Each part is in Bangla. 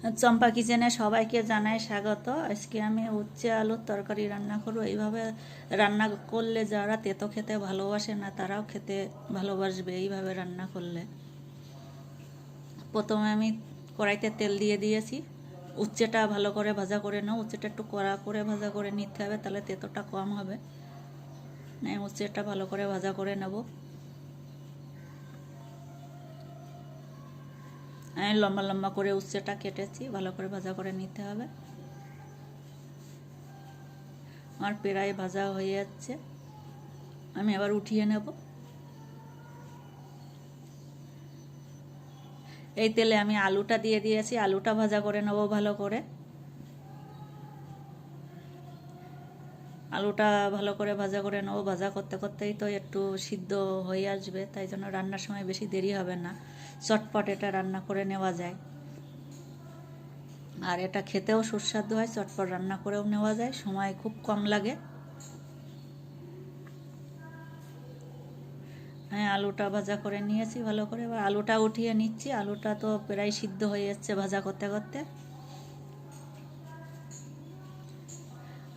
চম্পা কিচেনে সবাইকে জানাই স্বাগত। আজকে আমি উচ্ছে আলুর তরকারি রান্না করব। এইভাবে রান্না করলে যারা তেতো খেতে ভালোবাসে না তারাও খেতে ভালোবাসবে এইভাবে রান্না করলে। প্রথমে আমি কড়াইতে তেল দিয়ে দিয়েছি। উচ্ছেটা ভালো করে ভাজা করে নাও। উচ্ছেটা একটু কড়া করে ভাজা করে নিতে হবে, তাহলে তেতোটা কম হবে। উচ্ছেটা ভালো করে ভাজা করে নেব। আমি লম্বা লম্বা করে উচ্ছেটা কেটেছি, ভালো করে ভাজা করে নিতে হবে। আমার প্রায় ভাজা হয়ে যাচ্ছে, আমি আবার উঠিয়ে নেব। এই তেলে আমি আলুটা দিয়ে দিয়েছি, আলুটা ভাজা করে নেব ভালো করে। আলুটা ভালো করে ভাজা করে নেব। ভাজা করতে করতেই তো একটু সিদ্ধ হয়ে আসবে, তাই জন্য রান্নার সময় বেশি দেরি হবে না, চটপট এটা রান্না করে নেওয়া যায়। আর এটা খেতেও সুস্বাদু হয়, চটপট রান্না করেও নেওয়া যায়, সময় খুব কম লাগে। হ্যাঁ, আলুটা ভাজা করে নিয়েছি ভালো করে। এবার আলুটা উঠিয়ে নিচ্ছি। আলুটা তো প্রায় সিদ্ধ হয়ে যাচ্ছে ভাজা করতে করতে।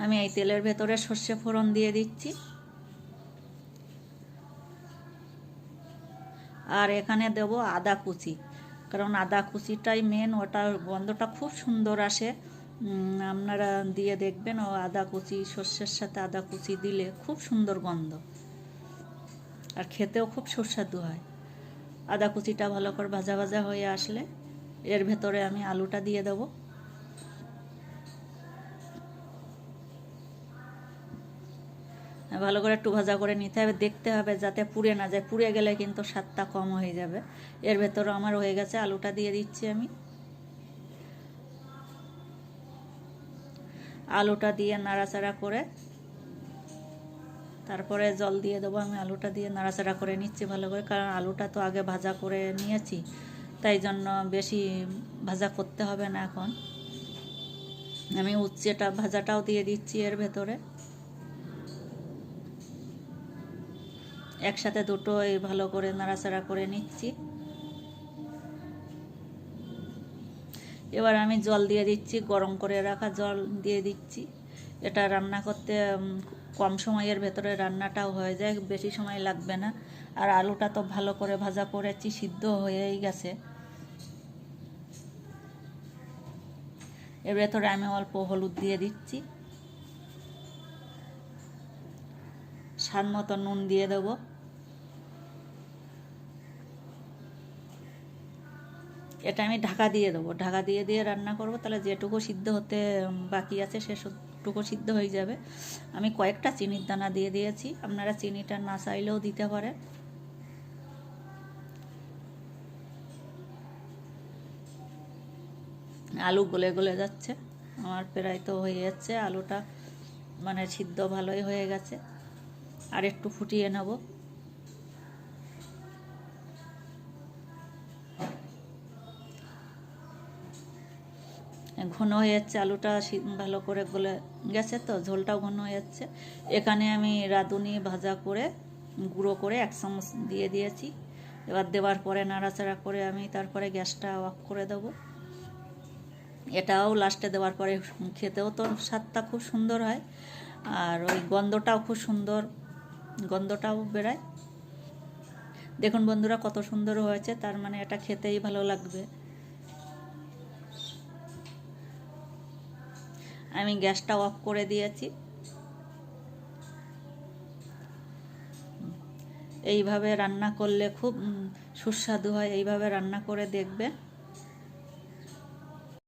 আমি এই তেলের ভেতরে সর্ষে ফোড়ন দিয়ে দিচ্ছি। আর এখানে দেব আদা কুচি, কারণ আদা কুচিটাই মেন, ওটা গন্ধটা খুব সুন্দর আসে। আপনারা দিয়ে দেখবেন, ও আদা কুচি, সর্ষের সাথে আদা কুচি দিলে খুব সুন্দর গন্ধ, আর খেতেও খুব সুস্বাদু হয়। আদা কুচিটা ভালো করে ভাজা ভাজা হয়ে আসলে এর ভেতরে আমি আলুটা দিয়ে দেবো। ভালো করে একটু ভাজা করে নিতে হবে, দেখতে হবে যাতে পুড়ে না যায়, পুড়ে গেলে কিন্তু স্বাদটা কম হয়ে যাবে। এর ভেতরে আমার হয়ে গেছে, আলুটা দিয়ে দিচ্ছি আমি। আলুটা দিয়ে নাড়াচাড়া করে তারপরে জল দিয়ে দেবো। আমি আলুটা দিয়ে নাড়াচাড়া করে নিচ্ছি ভালো করে, কারণ আলুটা তো আগে ভাজা করে নিয়েছি, তাই জন্য বেশি ভাজা করতে হবে না। এখন আমি উচ্ছেটা ভাজাটাও দিয়ে দিচ্ছি এর ভেতরে, একসাথে দুটোই ভালো করে নাড়াচাড়া করে নিচ্ছি। এবার আমি জল দিয়ে দিচ্ছি, গরম করে রাখা জল দিয়ে দিচ্ছি। এটা রান্না করতে কম সময়ের ভেতরে রান্নাটাও হয়ে যায়, বেশি সময় লাগবে না। আর আলুটা তো ভালো করে ভাজা করেছি, সিদ্ধ হয়েই গেছে। এর ভেতরে আমি অল্প হলুদ দিয়ে দিচ্ছি, স্বাদ মতো নুন দিয়ে দেবো। এটা আমি ঢাকা দিয়ে দেবো, ঢাকা দিয়ে দিয়ে রান্না করব, তাহলে যেটুকু সিদ্ধ হতে বাকি আছে সেটুকু সিদ্ধ হয়ে যাবে। আমি কয়েকটা চিনির দানা দিয়ে দিয়েছি, আপনারা চিনিটা না চাইলেও দিতে পারেন। আলু গলে গলে যাচ্ছে, আমার প্রায় তো হয়ে যাচ্ছে। আলুটা মানে সিদ্ধ ভালোই হয়ে গেছে, আর একটু ফুটিয়ে নেব। ঘন হয়ে যাচ্ছে, আলুটা ভালো করে গলে গেছে, তো ঝোলটাও ঘন হয়ে যাচ্ছে। এখানে আমি রাঁধুনি ভাজা করে গুঁড়ো করে 1 চামচ দিয়ে দিয়েছি। এবার দেওয়ার পরে নাড়াচাড়া করে আমি তারপরে গ্যাসটা অফ করে দেবো। এটাও লাস্টে দেওয়ার পরে খেতেও তো স্বাদটা খুব সুন্দর হয়, আর ওই গন্ধটাও খুব সুন্দর, গন্ধটাও বেরায়। দেখুন বন্ধুরা কত সুন্দর হয়েছে, তার মানে এটা খেতেই ভালো লাগবে। আমি গ্যাসটা অফ করে দিয়েছি। এইভাবে রান্না করলে খুব সুস্বাদু হয়, এইভাবে রান্না করে দেখবেন।